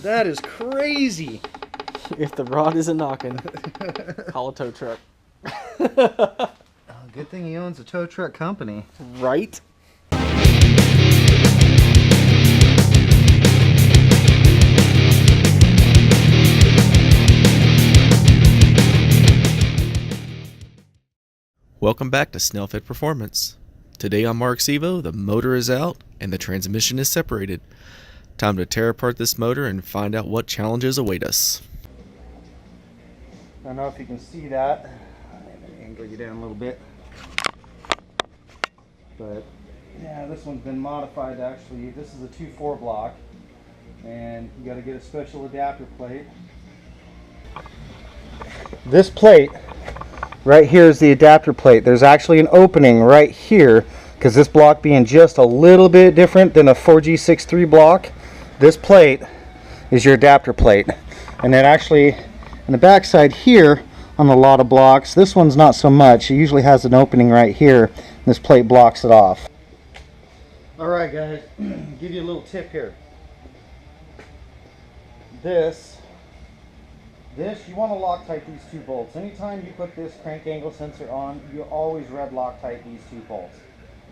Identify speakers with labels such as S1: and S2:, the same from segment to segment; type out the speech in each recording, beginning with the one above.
S1: That is crazy.
S2: If the rod isn't knocking, call a tow truck.
S1: Good thing he owns a tow truck company.
S2: Right?
S3: Welcome back to Snellfit Performance. Today on Mark's Evo, the motor is out and the transmission is separated. Time to tear apart this motor and find out what challenges await us.
S1: I don't know if you can see that. I'm going to angle you down a little bit. But yeah, this one's been modified actually. This is a 2.4 block and you got to get a special adapter plate. This plate right here is the adapter plate. There's actually an opening right here because this block being just a little bit different than a 4G63 block. This plate is your adapter plate, and then actually in the back side here on a lot of blocks, this one's not so much. It usually has an opening right here. This plate blocks it off. Alright guys, give you a little tip here. This you want to Loctite these two bolts. Anytime you put this crank angle sensor on, you always red Loctite these two bolts.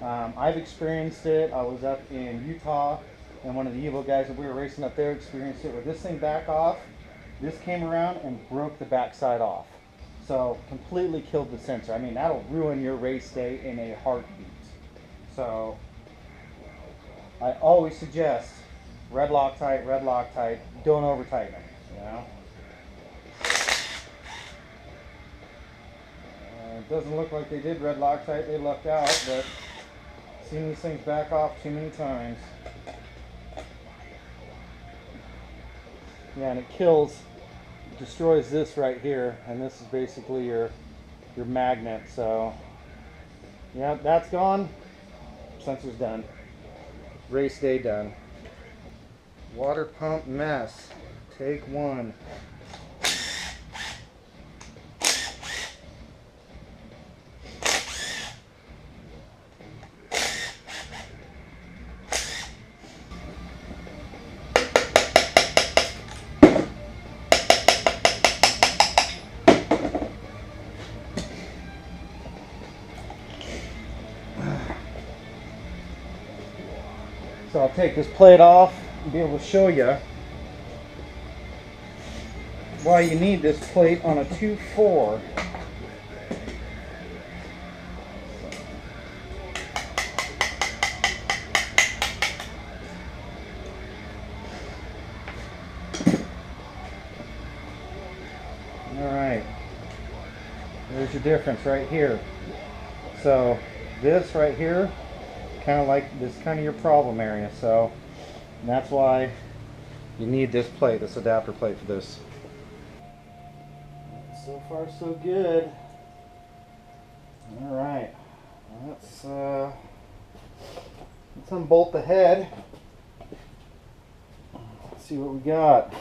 S1: I've experienced it. I was up in Utah and one of the Evo guys that we were racing up there experienced it with this thing back off. This came around and broke the backside off. So completely killed the sensor. I mean, that'll ruin your race day in a heartbeat. So I always suggest red Loctite, don't over tighten them, you know. It doesn't look like they did red Loctite, they lucked out, but I've seen these things back off too many times. Yeah, and it destroys this right here, and this is basically your magnet. So yeah, that's gone, sensor's done, race day done. Water pump mess, take one. So I'll take this plate off and be able to show you why you need this plate on a 2.4. Alright, there's your difference right here. So this right here, kind of like this kind of your problem area, so that's why you need this plate, this adapter plate for this. So far so good. Alright, let's unbolt the head. Let's see what we got.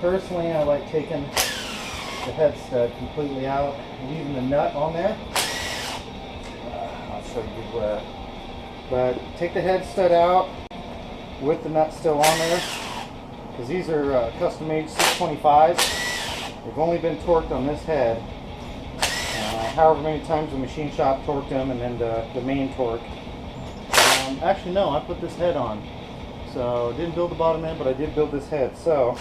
S1: Personally, I like taking the head stud completely out, leaving the nut on there. I'll show you but take the head stud out with the nut still on there, because these are custom made 625s. They've only been torqued on this head however many times the machine shop torqued them, and then the main torque. Actually no, I put this head on, so I didn't build the bottom end, but I did build this head. So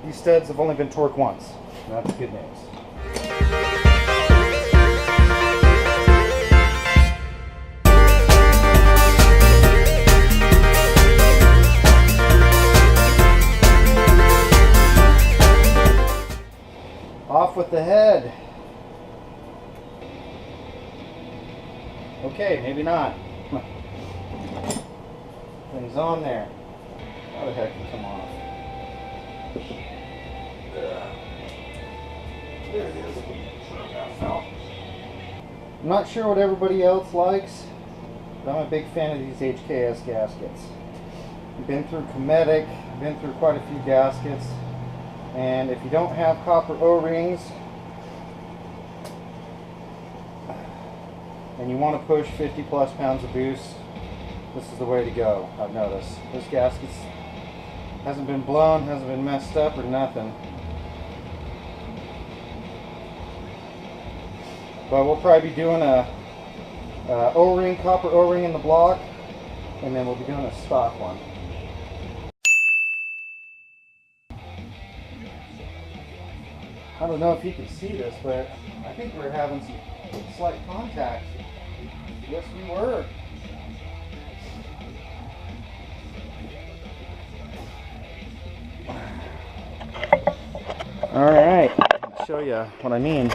S1: these studs have only been torqued once. That's good news. Off with the head. Okay, maybe not. Things on there. How the heck can come off? There it is. I'm not sure what everybody else likes, but I'm a big fan of these HKS gaskets. I've been through Cometic, been through quite a few gaskets, and if you don't have copper O-rings and you want to push 50 plus pounds of boost, this is the way to go. I've noticed this gasket hasn't been blown, hasn't been messed up or nothing. But we'll probably be doing a O-ring, copper O-ring in the block, and then we'll be doing a stock one. I don't know if you can see this, but I think we're having some slight contact. Yes, we were. All right, I'll show you what I mean.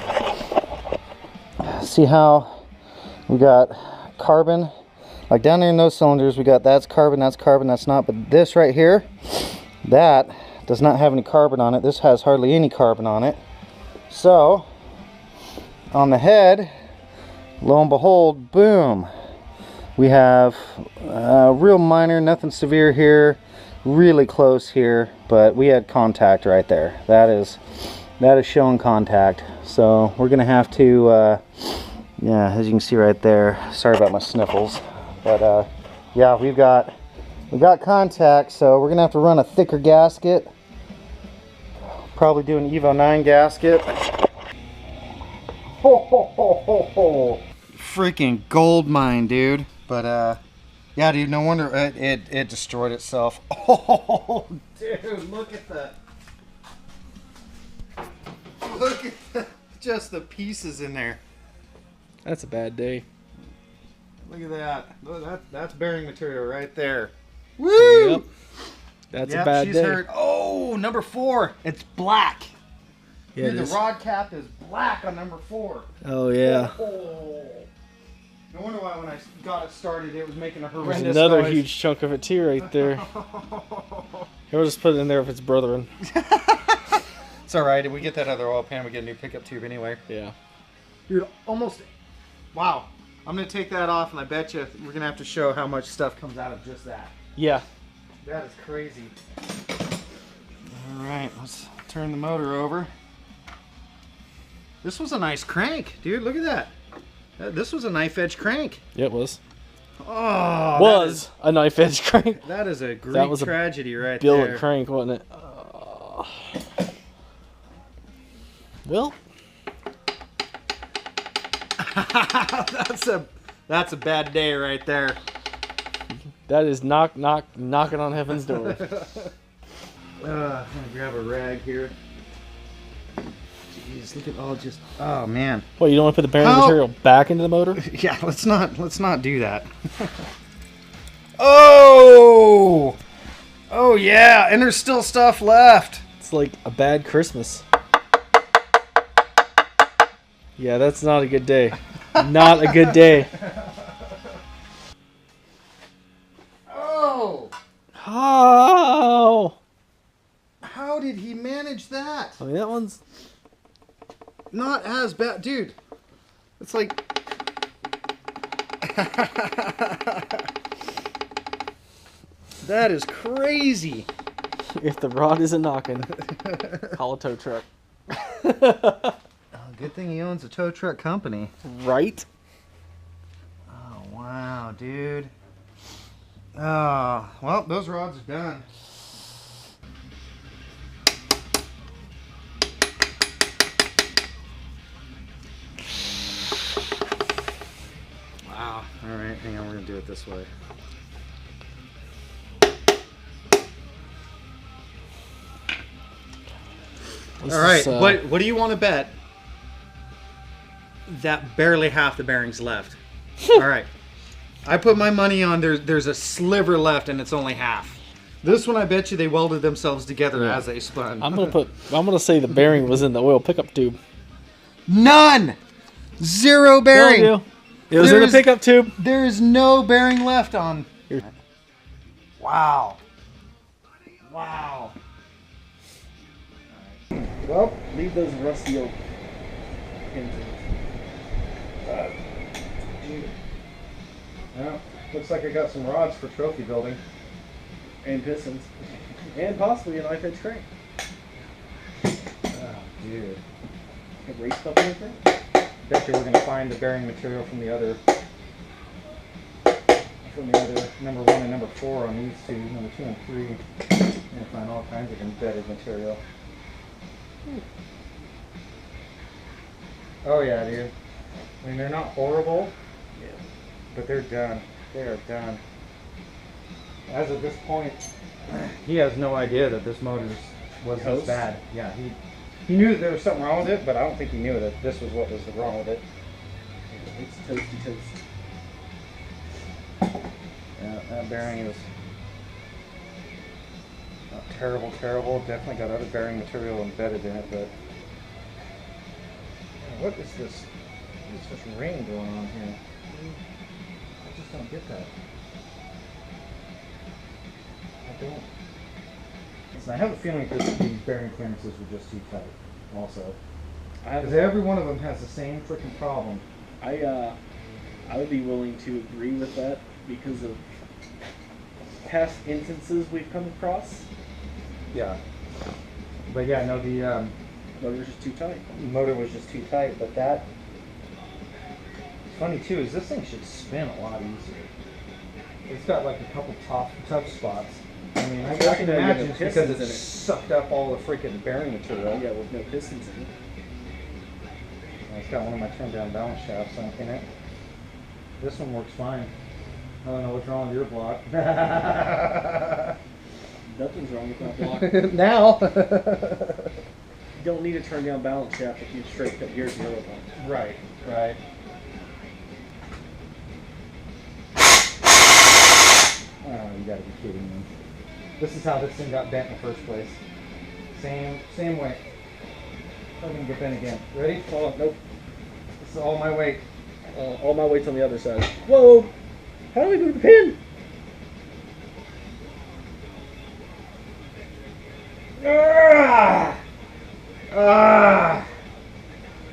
S1: See how we got carbon, like down there in those cylinders, we got that's carbon, that's not, but this right here, that does not have any carbon on it. This has hardly any carbon on it. So on the head, lo and behold, boom, we have real minor, nothing severe here, really close here, but we had contact right there. That is showing contact. So we're gonna have to yeah, as you can see right there, sorry about my sniffles, but yeah, we got contact, so we're gonna have to run a thicker gasket, probably do an Evo 9 gasket. Ho, ho, ho, ho, ho. Freaking gold mine, dude. But yeah, dude, no wonder it destroyed itself. Oh, dude, look at just the pieces in there.
S2: That's a bad day.
S1: Look at that. That's bearing material right there. Woo!
S2: Yep. That's a bad
S1: she's
S2: day.
S1: hurt. Oh, number 4. It's black.
S2: Yeah,
S1: Dude, the rod cap is black on number 4.
S2: Oh yeah.
S1: Oh. No wonder why when I got it started, it was making a
S2: There's
S1: horrendous
S2: another
S1: noise.
S2: huge chunk of it too right there. We'll just put it in there if it's brethren.
S1: It's alright. If we get that other oil pan, we get a new pickup tube anyway.
S2: Yeah.
S1: Dude, almost... Wow. I'm going to take that off, and I bet you we're going to have to show how much stuff comes out of just that.
S2: Yeah.
S1: That is crazy. Alright, let's turn the motor over. This was a nice crank, dude. Look at that. This was a knife edge crank.
S2: Yeah, it was.
S1: Oh,
S2: Was a knife edge crank.
S1: that is a Greek tragedy right
S2: Billet
S1: there.
S2: crank, wasn't it? Well,
S1: that's a bad day right there.
S2: that is knocking on heaven's door.
S1: I'm gonna grab a rag here. Jeez, look at all just. Oh man.
S2: What, you don't want to put the bearing
S1: How-
S2: material back into the motor?
S1: Yeah, let's not do that. Oh! Oh yeah, and there's still stuff left.
S2: It's like a bad Christmas. Yeah, that's not a good day. Not a good day.
S1: Oh!
S2: Oh!
S1: How did he manage that?
S2: I mean, that one's...
S1: Not as bad, dude. It's like. That is crazy.
S2: If the rod isn't knocking, call a tow truck.
S1: Good thing he owns a tow truck company.
S2: Right?
S1: Oh, wow, dude. Oh, well, those rods are done. Wow. All right, hang on, we're going to do it this way.
S2: This
S1: All right,
S2: is,
S1: what do you want to bet that barely half the bearings left? All right, I put my money on there's a sliver left and it's only half. This one, I bet you they welded themselves together as they spun.
S2: I'm gonna say the bearing was in the oil pickup tube.
S1: None, zero bearing.
S2: No, it was in the pickup tube.
S1: There is no bearing left on.
S2: Here.
S1: Wow. Wow.
S2: Well, leave those rusty old pins in.
S1: Yeah, looks like I got some rods for trophy building.
S2: And pistons. And possibly an knife edge crank.
S1: Oh, dude.
S2: A race cup or anything?
S1: Bet you we're gonna find the bearing material from the other number 1 and number 4 on these two, number 2 and 3. We're gonna find all kinds of embedded material. Oh yeah, dude. I mean, they're not horrible, but they're done. They are done. As of this point, he has no idea that this motor was this
S2: Toast?
S1: bad. Yeah, he knew that there was something wrong with it, but I don't think he knew that this was what was wrong with it.
S2: It's toasty toast.
S1: Yeah, that bearing is not terrible. Definitely got other bearing material embedded in it, but man, what is this? What is this ring going on here? I just don't get that. I don't. Listen, I have a feeling that these bearing clearances were just too tight. Also, because every one of them has the same freaking problem.
S2: I would be willing to agree with that because of past instances we've come across.
S1: Yeah. But yeah, no, the
S2: Motor's just too tight.
S1: motor was just too tight. But that, funny too, is this thing should spin a lot easier. It's got like a couple tough spots. I mean, I can imagine it's because
S2: pistons in
S1: it's
S2: it.
S1: sucked up all the freaking bearing material.
S2: Yeah, with no pistons in it.
S1: It's got one of my turned down balance shafts in it. This one works fine. I don't know what's wrong with your block.
S2: Nothing's wrong with my block.
S1: Now.
S2: You don't need a turn down balance shaft if you straight cut gears the other time.
S1: Right. Oh, you gotta be kidding me. This is how this thing got bent in the first place. Same way. I'm gonna get bent again. Ready?
S2: Oh, nope.
S1: This is all my weight.
S2: All my weight's on the other side. Whoa! How do we move the pin?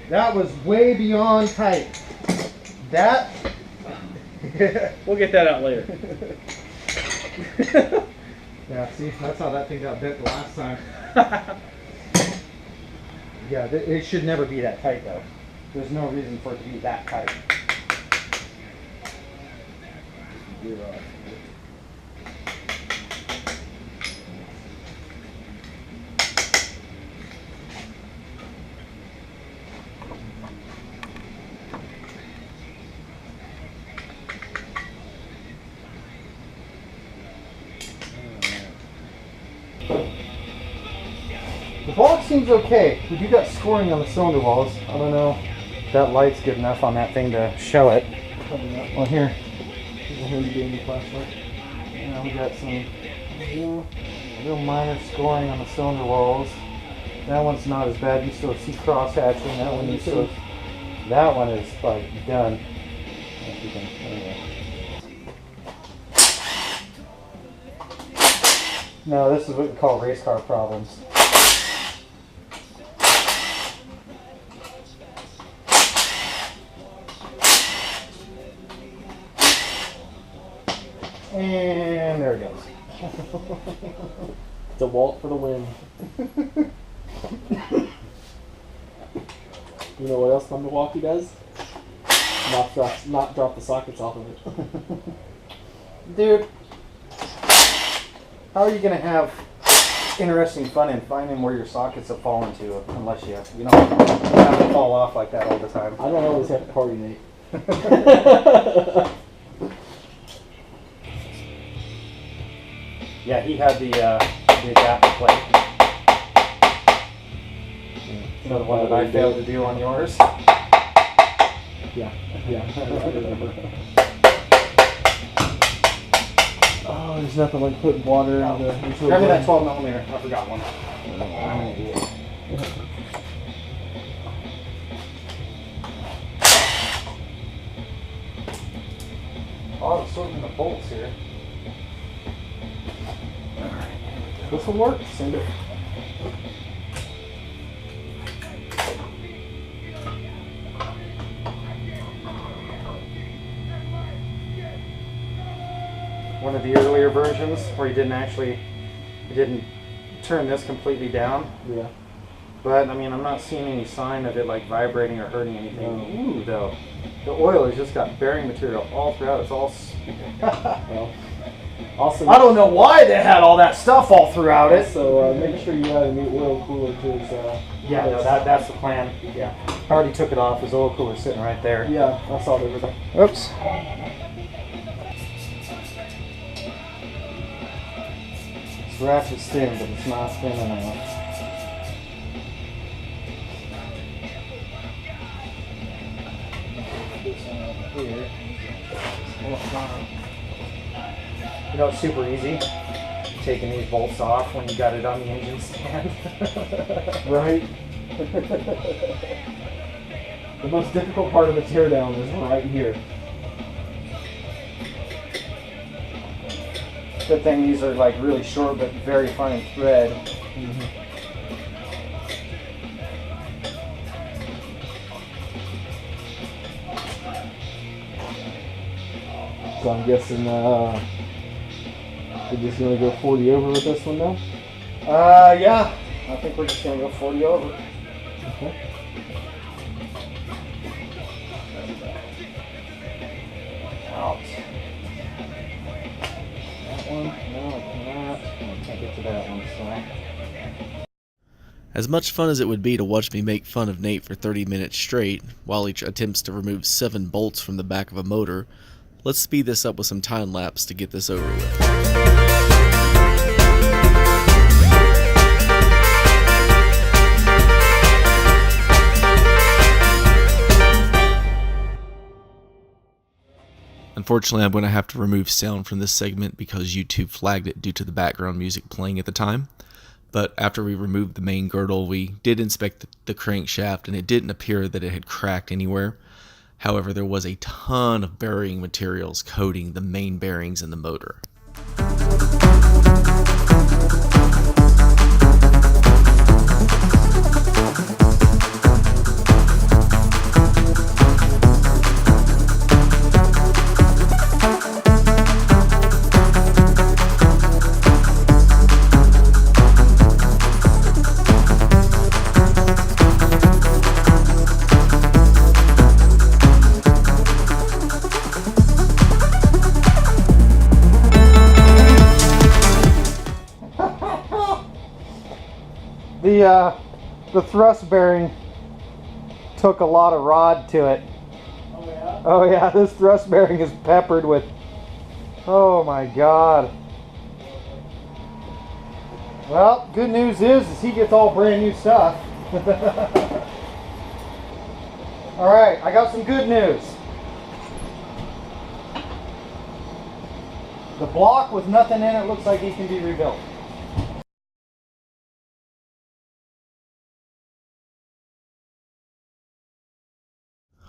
S1: That was way beyond tight. That.
S2: We'll get that out later.
S1: Yeah, see, that's how that thing got bent the last time. Yeah, it should never be that tight though. There's no reason for it to be that tight. You're right. The block seems okay. We do got scoring on the cylinder walls. I don't know if that light's good enough on that thing to show it. Well, here. Here's the baby flashlight. Yeah, we got some real minor scoring on the cylinder walls. That one's not as bad. You still see cross hatching. That one you still. That one is like done. If you can, anyway. No, this is what we call race car problems. And there it goes.
S2: DeWalt for the win. You know what else Milwaukee does? Not drop the sockets off of it.
S1: Dude, how are you going to have interesting fun in finding where your sockets have fallen to unless you don't have them fall off like that all the time?
S2: I don't always have to party, Nate.
S1: Yeah, he had the adapter plate. Another one that I failed to do on yours.
S2: Yeah, I remember. Oh, there's nothing like putting water into
S1: Grab me that 12mm. I forgot one. I'm an idiot. Oh, I was sorting the bolts here.
S2: This will work. Send it.
S1: one of the earlier versions where he didn't turn this completely down.
S2: Yeah.
S1: But I mean, I'm not seeing any sign of it like vibrating or hurting anything. Ooh, though, the oil has just got bearing material all throughout. It's all.
S2: Well, also,
S1: I don't know why they had all that stuff all throughout it.
S2: So make sure you add a new oil cooler to his.
S1: Yeah, no, that's the plan. Yeah, I already took it off. His oil cooler's sitting right there.
S2: Yeah, I saw there was a.
S1: Oops. This ratchet's thin, but it's not thin enough. Here. You know, it's super easy taking these bolts off when you got it on the engine stand.
S2: Right. The most difficult part of the teardown is right here.
S1: Good thing these are like really short but very fine thread.
S2: So I'm guessing we're just gonna go 40 over with this one now.
S1: Yeah. I think we're just gonna go 40 over.
S2: Okay.
S1: Out. That one? No, I cannot. I can't get to that one, so.
S3: As much fun as it would be to watch me make fun of Nate for 30 minutes straight, while he attempts to remove 7 bolts from the back of a motor, let's speed this up with some time lapse to get this over with. Unfortunately, I'm going to have to remove sound from this segment because YouTube flagged it due to the background music playing at the time. But after we removed the main girdle, we did inspect the crankshaft, and it didn't appear that it had cracked anywhere. However, there was a ton of bearing materials coating the main bearings in the motor.
S1: The thrust bearing took a lot of rod to it.
S2: Oh yeah?
S1: Oh yeah, this thrust bearing is peppered with, oh my god. Well, good news is he gets all brand new stuff. Alright, I got some good news. The block with nothing in it looks like it can be rebuilt.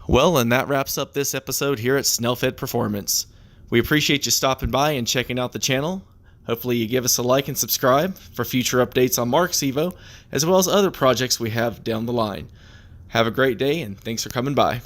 S3: Well, and that wraps up this episode here at Snellfed Performance. We appreciate you stopping by and checking out the channel. Hopefully you give us a like and subscribe for future updates on Mark's Evo, as well as other projects we have down the line. Have a great day, and thanks for coming by.